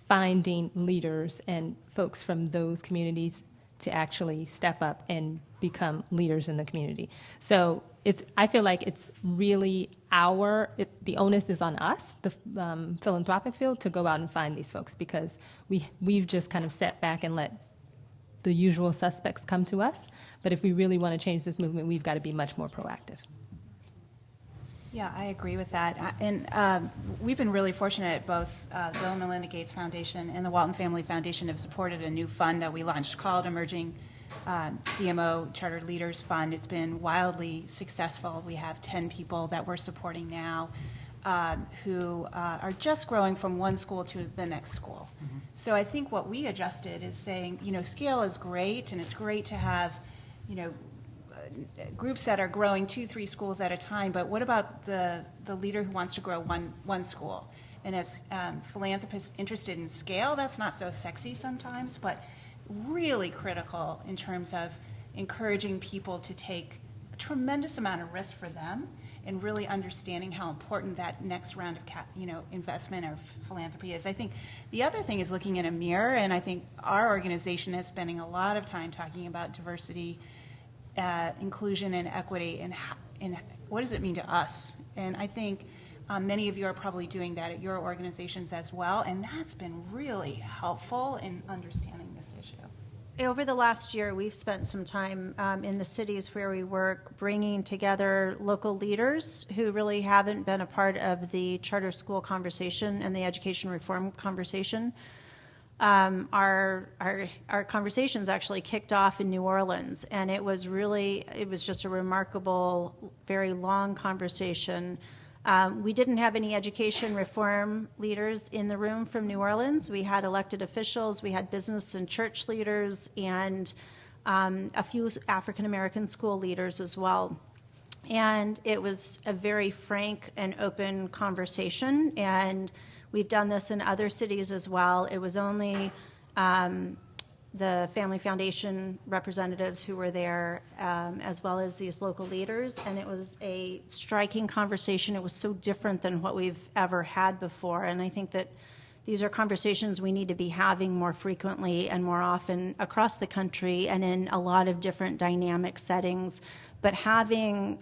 finding leaders and folks from those communities to actually step up and become leaders in the community. So I feel like it's really the onus is on us, the philanthropic field, to go out and find these folks, because we've just kind of sat back and let the usual suspects come to us. But if we really want to change this movement, we've got to be much more proactive.
Yeah, I agree with that. And we've been really fortunate. Both Bill and Melinda Gates Foundation and the Walton Family Foundation have supported a new fund that we launched called Emerging CMO Chartered Leaders Fund. It's been wildly successful. We have 10 people that we're supporting now who are just growing from one school to the next school. Mm-hmm. So I think what we adjusted is saying, scale is great, and it's great to have, groups that are growing 2-3 schools at a time, but what about the leader who wants to grow one school? And as philanthropists interested in scale, that's not so sexy sometimes, but really critical in terms of encouraging people to take a tremendous amount of risk for them and really understanding how important that next round of investment or philanthropy is. I think the other thing is looking in a mirror, and I think our organization is spending a lot of time talking about diversity, inclusion, and equity, and what does it mean to us? And I think many of you are probably doing that at your organizations as well, and that's been really helpful in understanding this issue.
Over the last year, we've spent some time in the cities where we work bringing together local leaders who really haven't been a part of the charter school conversation and the education reform conversation. Our conversations actually kicked off in New Orleans, and it was just a remarkable, very long conversation. We didn't have any education reform leaders in the room from New Orleans. We had elected officials, we had business and church leaders, and a few African American school leaders as well. And it was a very frank and open conversation, and we've done this in other cities as well. It was only the Family Foundation representatives who were there, as well as these local leaders, and it was a striking conversation. It was so different than what we've ever had before, and I think that these are conversations we need to be having more frequently and more often across the country and in a lot of different dynamic settings. But having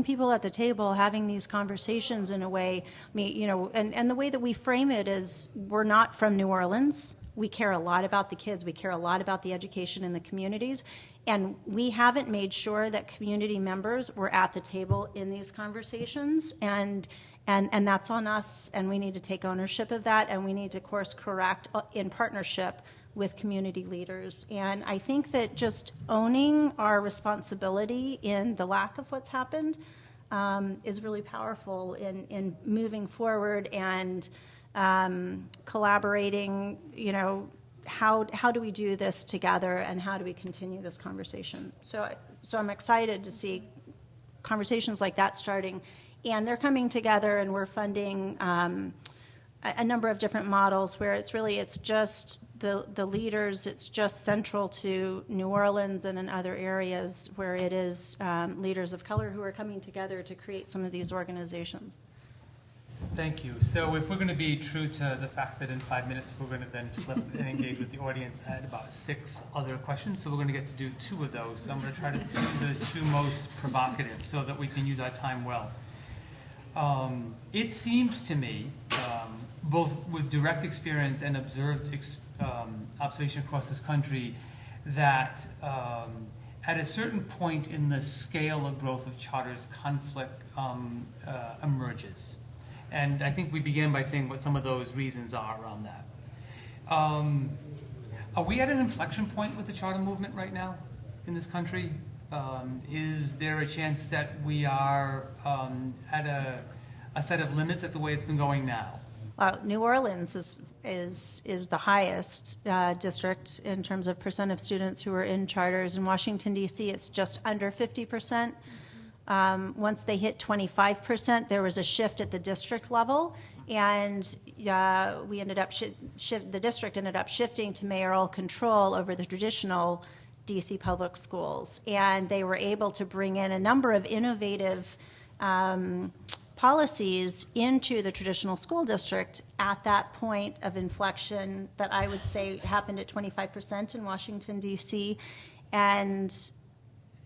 people at the table, having these conversations in a way, and the way that we frame it is, we're not from New Orleans. We care a lot about the kids. We care a lot about the education in the communities. And we haven't made sure that community members were at the table in these conversations. And that's on us. And we need to take ownership of that. And we need to course correct in partnership with community leaders. And I think that just owning our responsibility in the lack of what's happened is really powerful in moving forward and collaborating, how do we do this together and how do we continue this conversation? So I'm excited to see conversations like that starting, and they're coming together, and we're funding a number of different models where it's just the leaders, it's just central to New Orleans and in other areas where it is leaders of color who are coming together to create some of these organizations.
Thank you. So if we're going to be true to the fact that in 5 minutes we're going to then flip and engage with the audience, I had about 6 other questions, so we're going to get to do 2 of those. So I'm going to try to do the 2 most provocative so that we can use our time well. It seems to me, both with direct experience and observed observation across this country, that at a certain point in the scale of growth of charters, conflict emerges. And I think we began by saying what some of those reasons are around that. Are we at an inflection point with the charter movement right now in this country? Is there a chance that we are at a set of limits at the way it's been going now?
New Orleans is the highest district in terms of percent of students who are in charters. In Washington, D.C., it's just under 50%. Once they hit 25%, there was a shift at the district level, And we ended up the district ended up shifting to mayoral control over the traditional DC public schools, and they were able to bring in a number of innovative policies into the traditional school district at that point of inflection that I would say happened at 25% in Washington, D.C. And,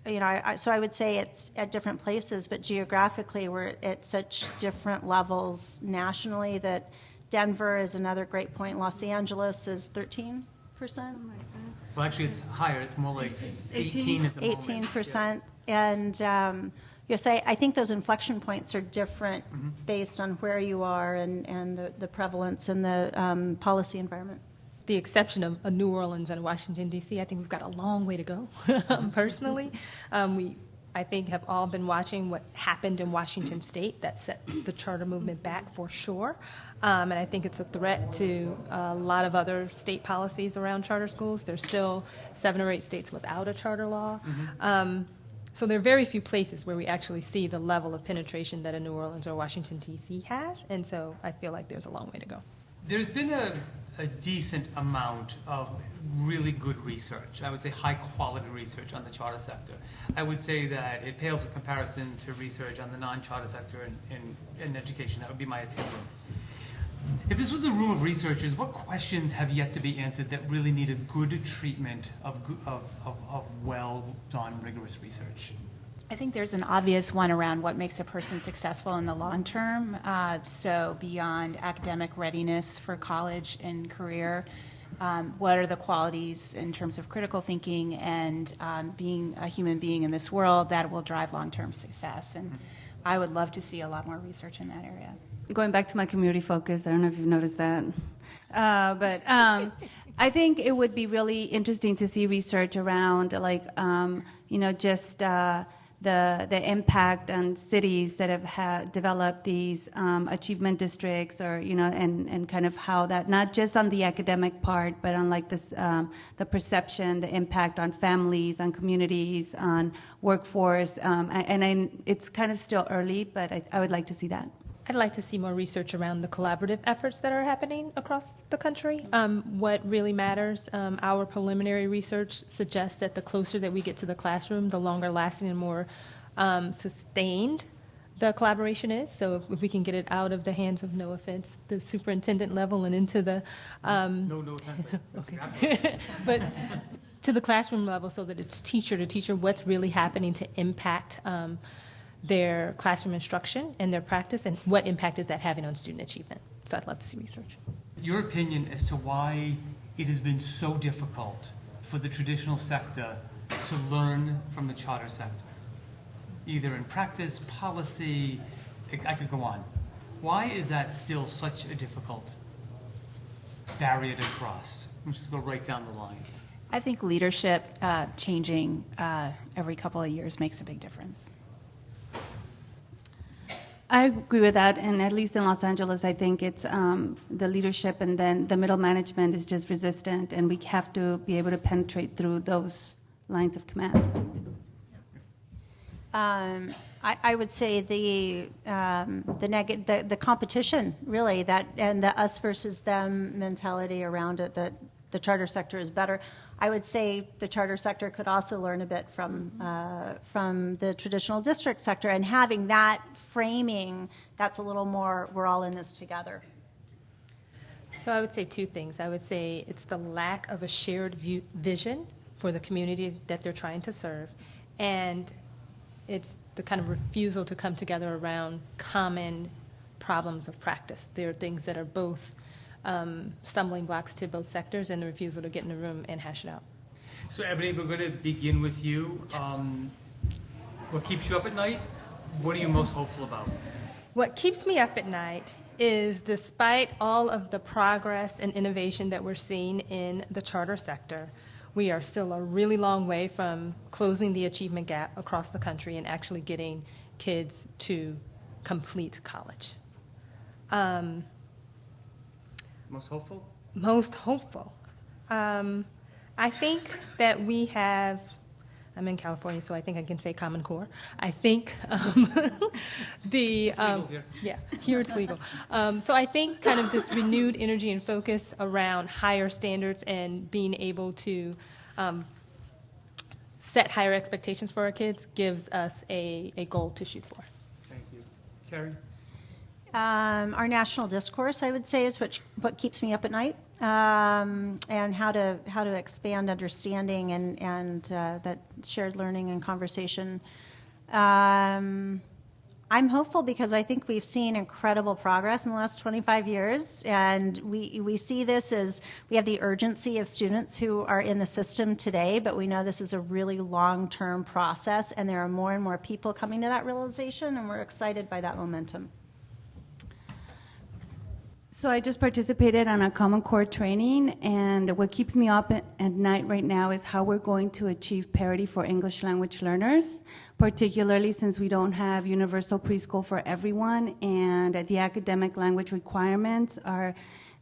you know, so I would say it's at different places, but geographically we're at such different levels nationally that Denver is another great point. Los Angeles is 13%.
Well, actually, it's higher. It's more like 18 at the moment.
18%. And yes, I think those inflection points are different based on where you are and the prevalence and the policy environment.
The exception of New Orleans and Washington, D.C., I think we've got a long way to go, personally. We, I think, have all been watching what happened in Washington State. That sets the charter movement back for sure. And I think it's a threat to a lot of other state policies around charter schools. There's still 7 or 8 states without a charter law. So there are very few places where we actually see the level of penetration that a New Orleans or Washington, D.C. has. And so I feel like there's a long way to go.
There's been a decent amount of really good research, I would say high quality research on the charter sector. I would say that it pales in comparison to research on the non-charter sector in education. That would be my opinion. If this was a room of researchers, what questions have yet to be answered that really need a good treatment of well done, rigorous research?
I think there's an obvious one around what makes a person successful in the long term. So beyond academic readiness for college and career, what are the qualities in terms of critical thinking and being a human being in this world that will drive long-term success? And I would love to see a lot more research in that area.
Going back to my community focus, I don't know if you've noticed that, but I think it would be really interesting to see research around, like, just the impact on cities that have developed these achievement districts, or and kind of how that, not just on the academic part, but on like this the perception, the impact on families, on communities, on workforce, it's kind of still early, but I would like to see that.
I'd like to see more research around the collaborative efforts that are happening across the country. What really matters, our preliminary research suggests that the closer that we get to the classroom, the longer lasting and more sustained the collaboration is. So if we can get it out of the hands of, no offense, the superintendent level and into the...
No offense.
Okay. But to the classroom level, so that it's teacher to teacher, what's really happening to impact their classroom instruction and their practice, and what impact is that having on student achievement. So I'd love to see research.
Your opinion as to why it has been so difficult for the traditional sector to learn from the charter sector, either in practice, policy, I could go on. Why is that still such a difficult barrier to cross? Let's just go right down the line.
I think leadership changing every couple of years makes a big difference.
I agree with that, and at least in Los Angeles, I think it's the leadership, and then the middle management is just resistant, and we have to be able to penetrate through those lines of command.
I would say the competition, really, that, and the us versus them mentality around it, that the charter sector is better. I would say the charter sector could also learn a bit from the traditional district sector, and having that framing, that's a little more, we're all in this together.
So I would say 2 things. I would say it's the lack of a shared vision for the community that they're trying to serve, and it's the kind of refusal to come together around common problems of practice. There are things that are both stumbling blocks to both sectors, and the refusal to get in a room and hash it out.
So Ebony, we're going to begin with you.
Yes.
What keeps you up at night? What are you most hopeful about?
What keeps me up at night is, despite all of the progress and innovation that we're seeing in the charter sector, we are still a really long way from closing the achievement gap across the country and actually getting kids to complete college.
Most hopeful?
Most hopeful. I think that we have I'm in California, so I think I can say Common Core. I think the
legal here.
yeah, here it's legal. So I think kind of this renewed energy and focus around higher standards and being able to set higher expectations for our kids gives us a goal to shoot for.
Thank you. Carrie?
Our national discourse, I would say, is what keeps me up at night, and how to expand understanding and that shared learning and conversation. I'm hopeful because I think we've seen incredible progress in the last 25 years, and we see this as we have the urgency of students who are in the system today, but we know this is a really long-term process, and there are more and more people coming to that realization, and we're excited by that momentum.
So I just participated on a Common Core training, and what keeps me up at night right now is how we're going to achieve parity for English language learners, particularly since we don't have universal preschool for everyone, and the academic language requirements are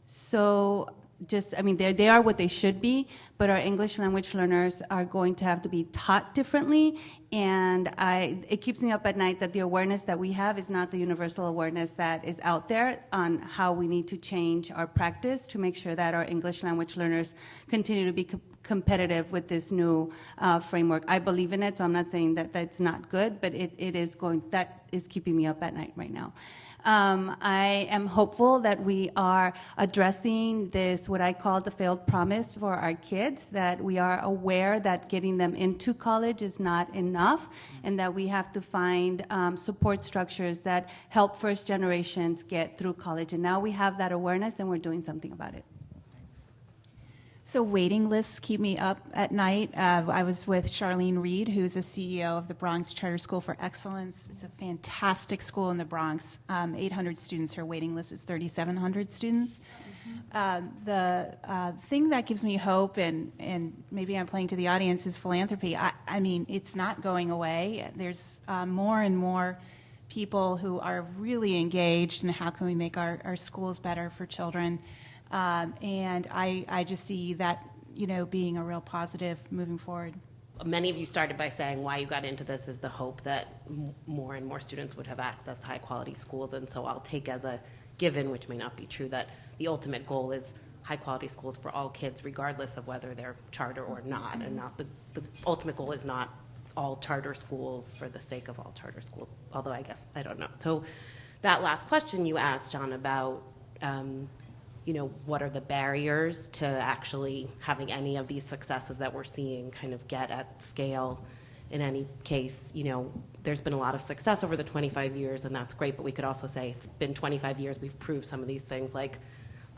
so they are what they should be, but our English language learners are going to have to be taught differently, and it keeps me up at night that the awareness that we have is not the universal awareness that is out there on how we need to change our practice to make sure that our English language learners continue to be competitive with this new framework. I believe in it, so I'm not saying that that's not good, but that is keeping me up at night right now. I am hopeful that we are addressing this, what I call the failed promise for our kids, that we are aware that getting them into college is not enough, and that we have to find support structures that help first generations get through college. And now we have that awareness, and we're doing something about it.
So waiting lists keep me up at night. I was with Charlene Reed, who's the CEO of the Bronx Charter School for Excellence. It's a fantastic school in the Bronx. 800 students. Her waiting list is 3,700 students. The thing that gives me hope, and maybe I'm playing to the audience, is philanthropy. I mean, it's not going away. There's more and more people who are really engaged in how can we make our schools better for children. And I just see that, being a real positive moving forward.
Many of you started by saying why you got into this is the hope that more and more students would have access to high quality schools. And so I'll take as a given, which may not be true, that the ultimate goal is high quality schools for all kids, regardless of whether they're charter or not. And not the ultimate goal is not all charter schools for the sake of all charter schools, although I guess, I don't know. So that last question you asked, John, about what are the barriers to actually having any of these successes that we're seeing kind of get at scale? In any case, there's been a lot of success over the 25 years, and that's great, but we could also say it's been 25 years, we've proved some of these things, like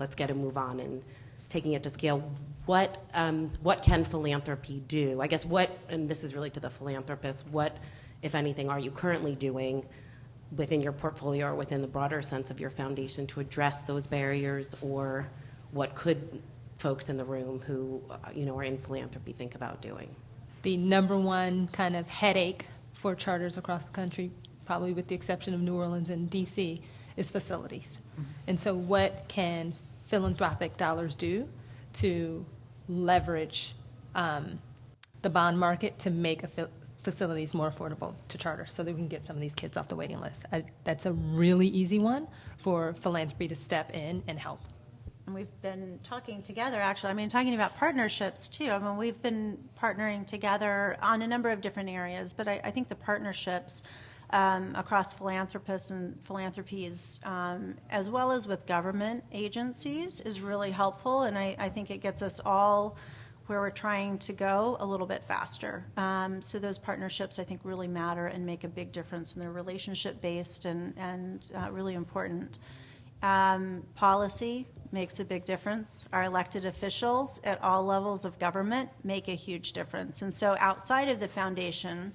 let's get a move on and taking it to scale. What can philanthropy do? I guess and this is really to the philanthropist, what, if anything, are you currently doing within your portfolio or within the broader sense of your foundation to address those barriers, or what could folks in the room who are in philanthropy think about doing?
The number one kind of headache for charters across the country, probably with the exception of New Orleans and DC, is facilities. Mm-hmm. And so what can philanthropic dollars do to leverage the bond market to make facilities more affordable to charter so that we can get some of these kids off the waiting list? That's a really easy one for philanthropy to step in and help.
And we've been talking together, actually, talking about partnerships too. We've been partnering together on a number of different areas, but I think the partnerships across philanthropists and philanthropies, as well as with government agencies, is really helpful, and I think it gets us all where we're trying to go a little bit faster. So those partnerships, I think, really matter and make a big difference, and they're relationship-based and really important. Policy makes a big difference. Our elected officials at all levels of government make a huge difference. And so outside of the foundation,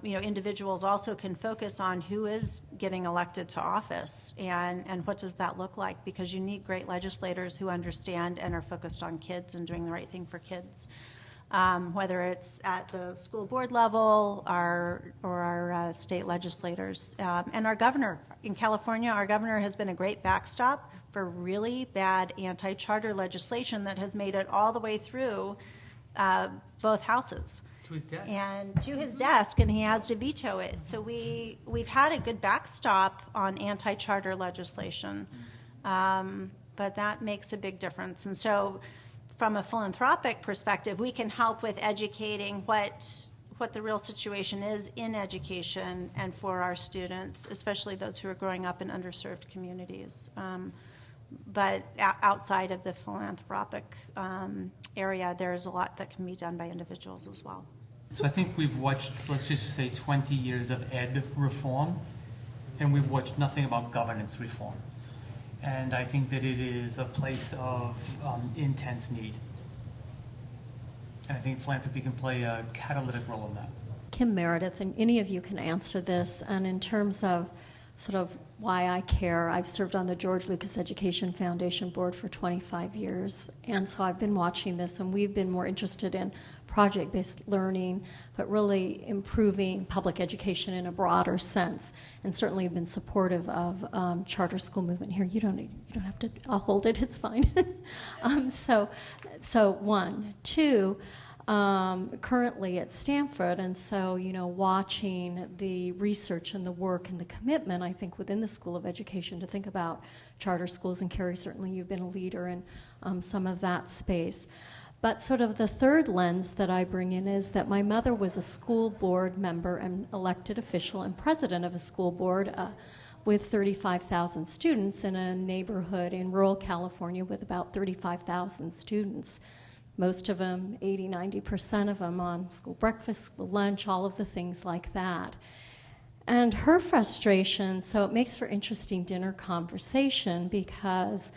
individuals also can focus on who is getting elected to office and what does that look like, because you need great legislators who understand and are focused on kids and doing the right thing for kids. Whether it's at the school board level or our state legislators. And our governor in California, our governor has been a great backstop for really bad anti-charter legislation that has made it all the way through both houses.
To his desk.
and to his desk, and he has to veto it. So we've had a good backstop on anti-charter legislation, but that makes a big difference. And so, from a philanthropic perspective, we can help with educating what the real situation is in education and for our students, especially those who are growing up in underserved communities. But outside of the philanthropic area, there's a lot that can be done by individuals as well.
So I think we've watched, let's just say, 20 years of ed reform, and we've watched nothing about governance reform. And I think that it is a place of intense need. And I think philanthropy can play a catalytic role in that.
Kim Meredith, and any of you can answer this, and in terms of sort of why I care, I've served on the George Lucas Education Foundation board for 25 years, and so I've been watching this, and we've been more interested in project-based learning, but really improving public education in a broader sense, and certainly have been supportive of charter school movement here. You don't have to. I'll hold it. It's fine. So one, two. Currently at Stanford, and so, watching the research and the work and the commitment, I think, within the School of Education to think about charter schools, and Carrie, certainly you've been a leader in some of that space. But sort of the third lens that I bring in is that my mother was a school board member and elected official and president of a school board with 35,000 students in a neighborhood in rural California with about 35,000 students. Most of them, 80, 90% of them on school breakfast, school lunch, all of the things like that. And her frustration, so it makes for interesting dinner conversation because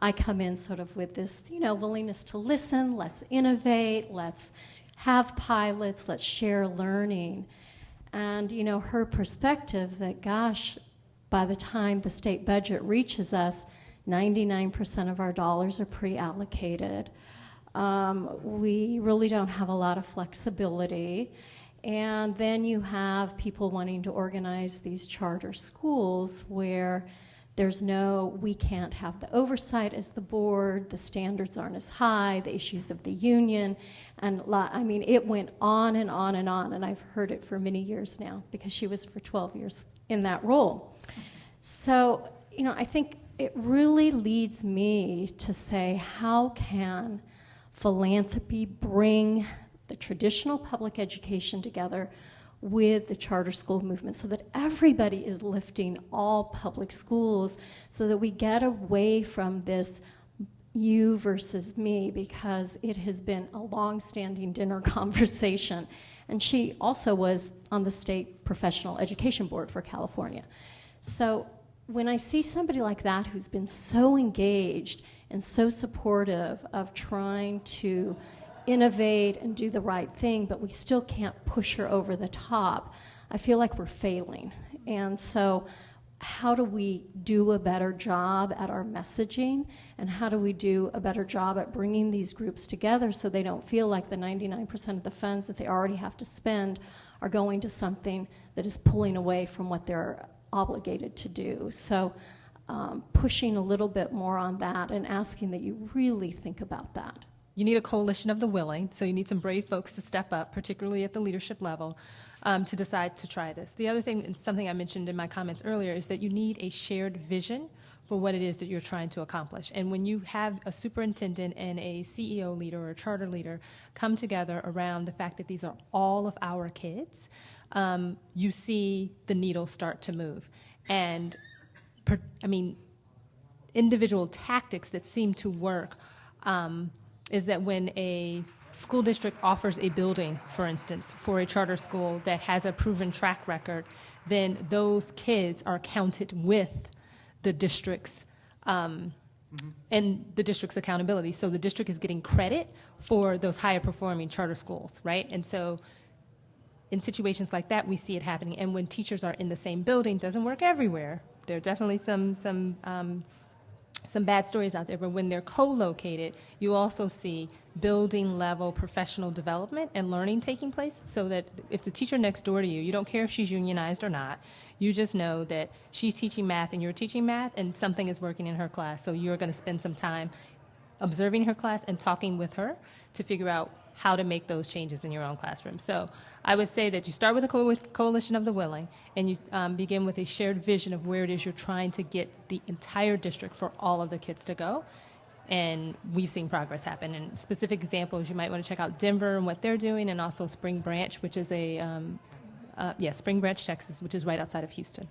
I come in sort of with this, willingness to listen, let's innovate, let's have pilots, let's share learning. And, her perspective that, gosh, by the time the state budget reaches us, 99% of our dollars are pre-allocated. We really don't have a lot of flexibility. And then you have people wanting to organize these charter schools where we can't have the oversight as the board, the standards aren't as high, the issues of the union, and it went on and on and on, and I've heard it for many years now because she was for 12 years in that role. So, I think it really leads me to say, how can philanthropy bring the traditional public education together with the charter school movement so that everybody is lifting all public schools so that we get away from this you versus me, because it has been a long-standing dinner conversation. And she also was on the state professional education board for California. So when I see somebody like that who's been so engaged and so supportive of trying to innovate and do the right thing, but we still can't push her over the top, I feel like we're failing. And so how do we do a better job at our messaging, and how do we do a better job at bringing these groups together so they don't feel like the 99% of the funds that they already have to spend are going to something that is pulling away from what they're obligated to do. So pushing a little bit more on that and asking that you really think about that.
You need a coalition of the willing, so you need some brave folks to step up, particularly at the leadership level, to decide to try this. The other thing, and something I mentioned in my comments earlier, is that you need a shared vision for what it is that you're trying to accomplish. And when you have a superintendent and a CEO leader or a charter leader come together around the fact that these are all of our kids, you see the needle start to move. And individual tactics that seem to work is that when a school district offers a building, for instance, for a charter school that has a proven track record, then those kids are counted with the district's and the district's accountability. So the district is getting credit for those higher performing charter schools, right? And so in situations like that, we see it happening. And when teachers are in the same building, it doesn't work everywhere. There are definitely some bad stories out there, but when they're co-located, you also see building level professional development and learning taking place, so that if the teacher next door to you, you don't care if she's unionized or not, you just know that she's teaching math and you're teaching math and something is working in her class, so you're going to spend some time observing her class and talking with her to figure out how to make those changes in your own classroom. So I would say that you start with a coalition of the willing, and you begin with a shared vision of where it is you're trying to get the entire district for all of the kids to go. And we've seen progress happen. And specific examples, you might want to check out Denver and what they're doing, and also Spring Branch, which is Spring Branch, Texas, which is right outside of Houston.